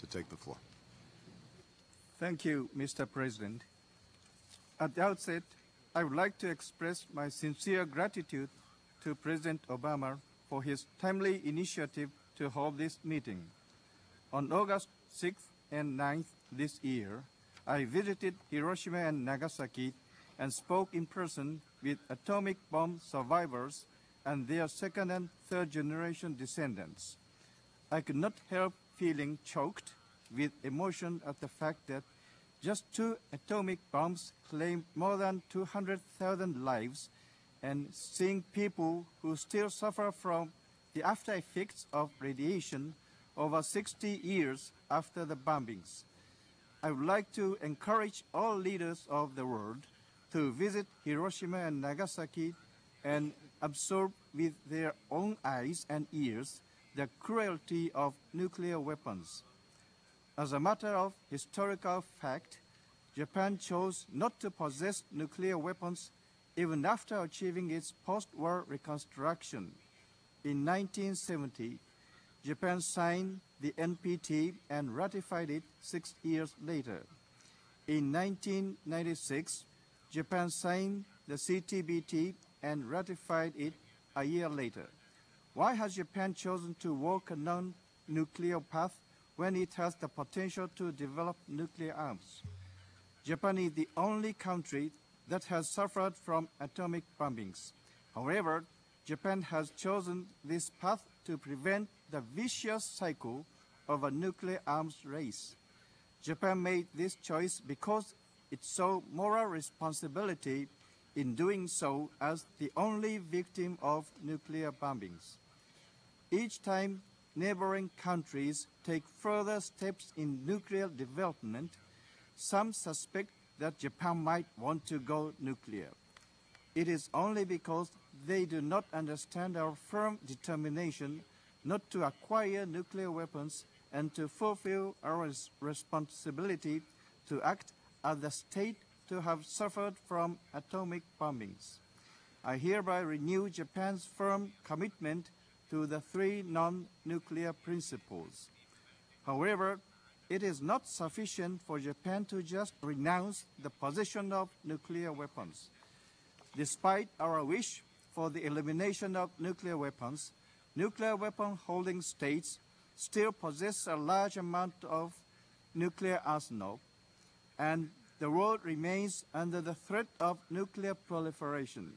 to take the floor. Thank you, Mr. President. At the outset, I would like to express my sincere gratitude to President Obama for his timely initiative to hold this meeting. On August 6th and 9th this year, I visited Hiroshima and Nagasaki and spoke in person with atomic bomb survivors and their second and third generation descendants. I could not help feeling choked with emotion at the fact that just 2 atomic bombs claimed more than 200,000 lives, and seeing people who still suffer from the after effects of radiation over 60 years after the bombings. I would like to encourage all leaders of the world to visit Hiroshima and Nagasaki and absorb with their own eyes and ears the cruelty of nuclear weapons. As a matter of historical fact, Japan chose not to possess nuclear weapons even after achieving its post-war reconstruction. In 1970, Japan signed the NPT and ratified it 6 years later. In 1996, Japan signed the CTBT and ratified it a year later. Why has Japan chosen to walk a non-nuclear path when it has the potential to develop nuclear arms? Japan is the only country that has suffered from atomic bombings. However, Japan has chosen this path to prevent the vicious cycle of a nuclear arms race. Japan made this choice because it saw moral responsibility in doing so as the only victim of nuclear bombings. Each time neighboring countries take further steps in nuclear development, some suspect that Japan might want to go nuclear. It is only because they do not understand our firm determination not to acquire nuclear weapons and to fulfill our responsibility to act as the state to have suffered from atomic bombings. I hereby renew Japan's firm commitment to the 3 non-nuclear principles. However, it is not sufficient for Japan to just renounce the possession of nuclear weapons. Despite our wish for the elimination of nuclear weapons, nuclear weapon-holding states still possess a large amount of nuclear arsenal, and the world remains under the threat of nuclear proliferation.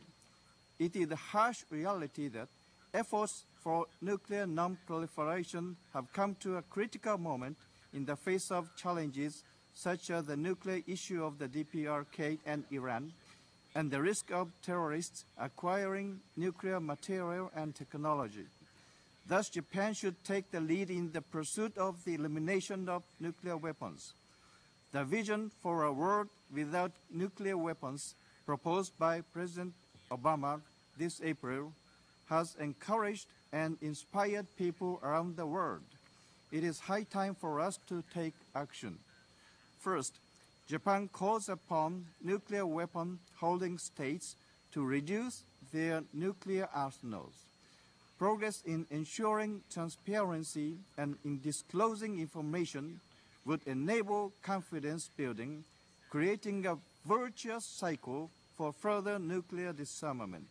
It is a harsh reality that efforts for nuclear non-proliferation have come to a critical moment in the face of challenges such as the nuclear issue of the DPRK and Iran, and the risk of terrorists acquiring nuclear material and technology. Thus, Japan should take the lead in the pursuit of the elimination of nuclear weapons. The vision for a world without nuclear weapons proposed by President Obama this April has encouraged and inspired people around the world. It is high time for us to take action. First, Japan calls upon nuclear weapon-holding states to reduce their nuclear arsenals. Progress in ensuring transparency and in disclosing information would enable confidence building, creating a virtuous cycle for further nuclear disarmament.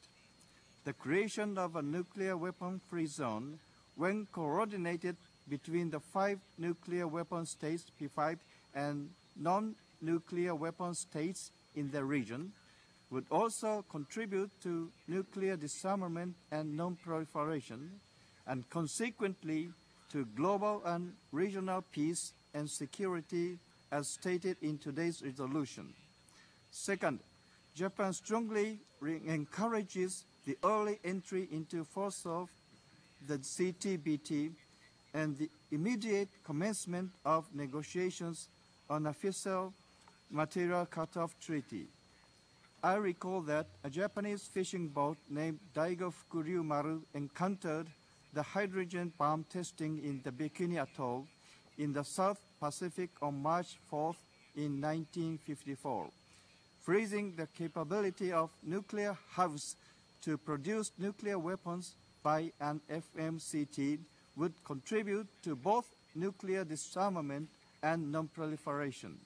The creation of a nuclear weapon-free zone, when coordinated between the 5 nuclear weapon states, P5, and non-nuclear weapon states in the region, would also contribute to nuclear disarmament and non-proliferation, and consequently to global and regional peace and security as stated in today's resolution. Second, Japan strongly encourages the early entry into force of the CTBT and the immediate commencement of negotiations on official material cut-off treaty. I recall that a Japanese fishing boat named Daigo Fukuryu Maru encountered the hydrogen bomb testing in the Bikini Atoll in the South Pacific on March 4th in 1954. Freezing the capability of nuclear hubs to produce nuclear weapons by an FMCT would contribute to both nuclear disarmament and non-proliferation.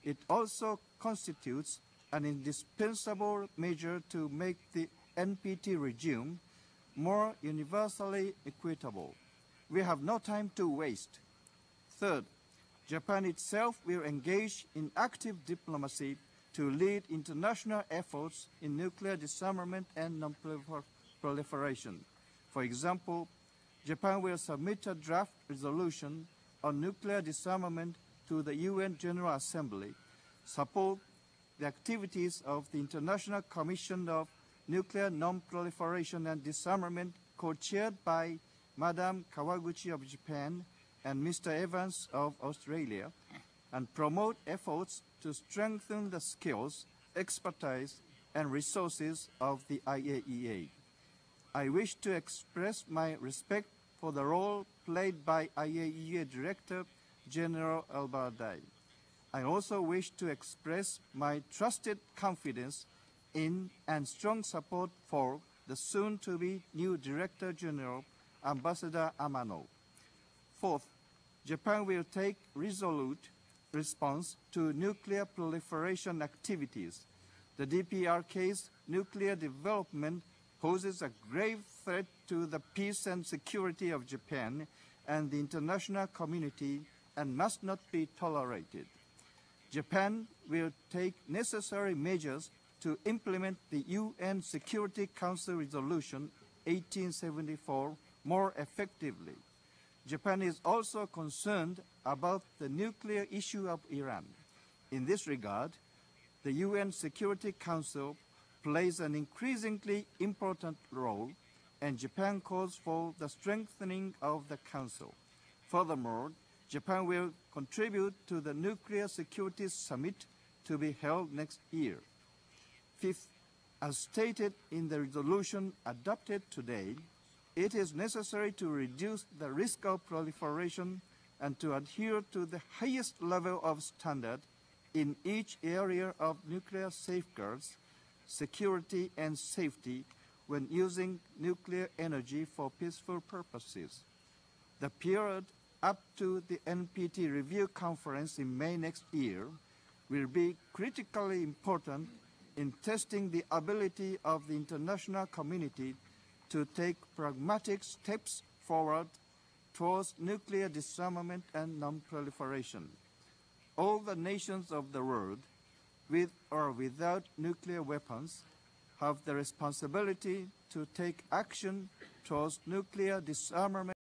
It also constitutes an indispensable measure to make the NPT regime more universally equitable. We have no time to waste. Third, Japan itself will engage in active diplomacy to lead international efforts in nuclear disarmament and non-proliferation. For example, Japan will submit a draft resolution on nuclear disarmament to the UN General Assembly, support the activities of the International Commission of Nuclear Non-Proliferation and Disarmament, co-chaired by Madam Kawaguchi of Japan and Mr. Evans of Australia, and promote efforts to strengthen the skills, expertise, and resources of the IAEA. I wish to express my respect for the role played by IAEA Director General Albardai. I also wish to express my trusted confidence in and strong support for the soon-to-be new Director General, Ambassador Amano. Fourth, Japan will take resolute response to nuclear proliferation activities. The DPRK's nuclear development poses a grave threat to the peace and security of Japan and the international community and must not be tolerated. Japan will take necessary measures to implement the UN Security Council Resolution 1874 more effectively. Japan is also concerned about the nuclear issue of Iran. In this regard, the UN Security Council plays an increasingly important role, and Japan calls for the strengthening of the Council. Furthermore, Japan will contribute to the Nuclear Security Summit to be held next year. Fifth, as stated in the resolution adopted today, it is necessary to reduce the risk of proliferation and to adhere to the highest level of standard in each area of nuclear safeguards, security, and safety when using nuclear energy for peaceful purposes. The period up to the NPT Review Conference in May next year will be critically important in testing the ability of the international community to take pragmatic steps forward towards nuclear disarmament and non-proliferation. All the nations of the world, with or without nuclear weapons, have the responsibility to take action towards nuclear disarmament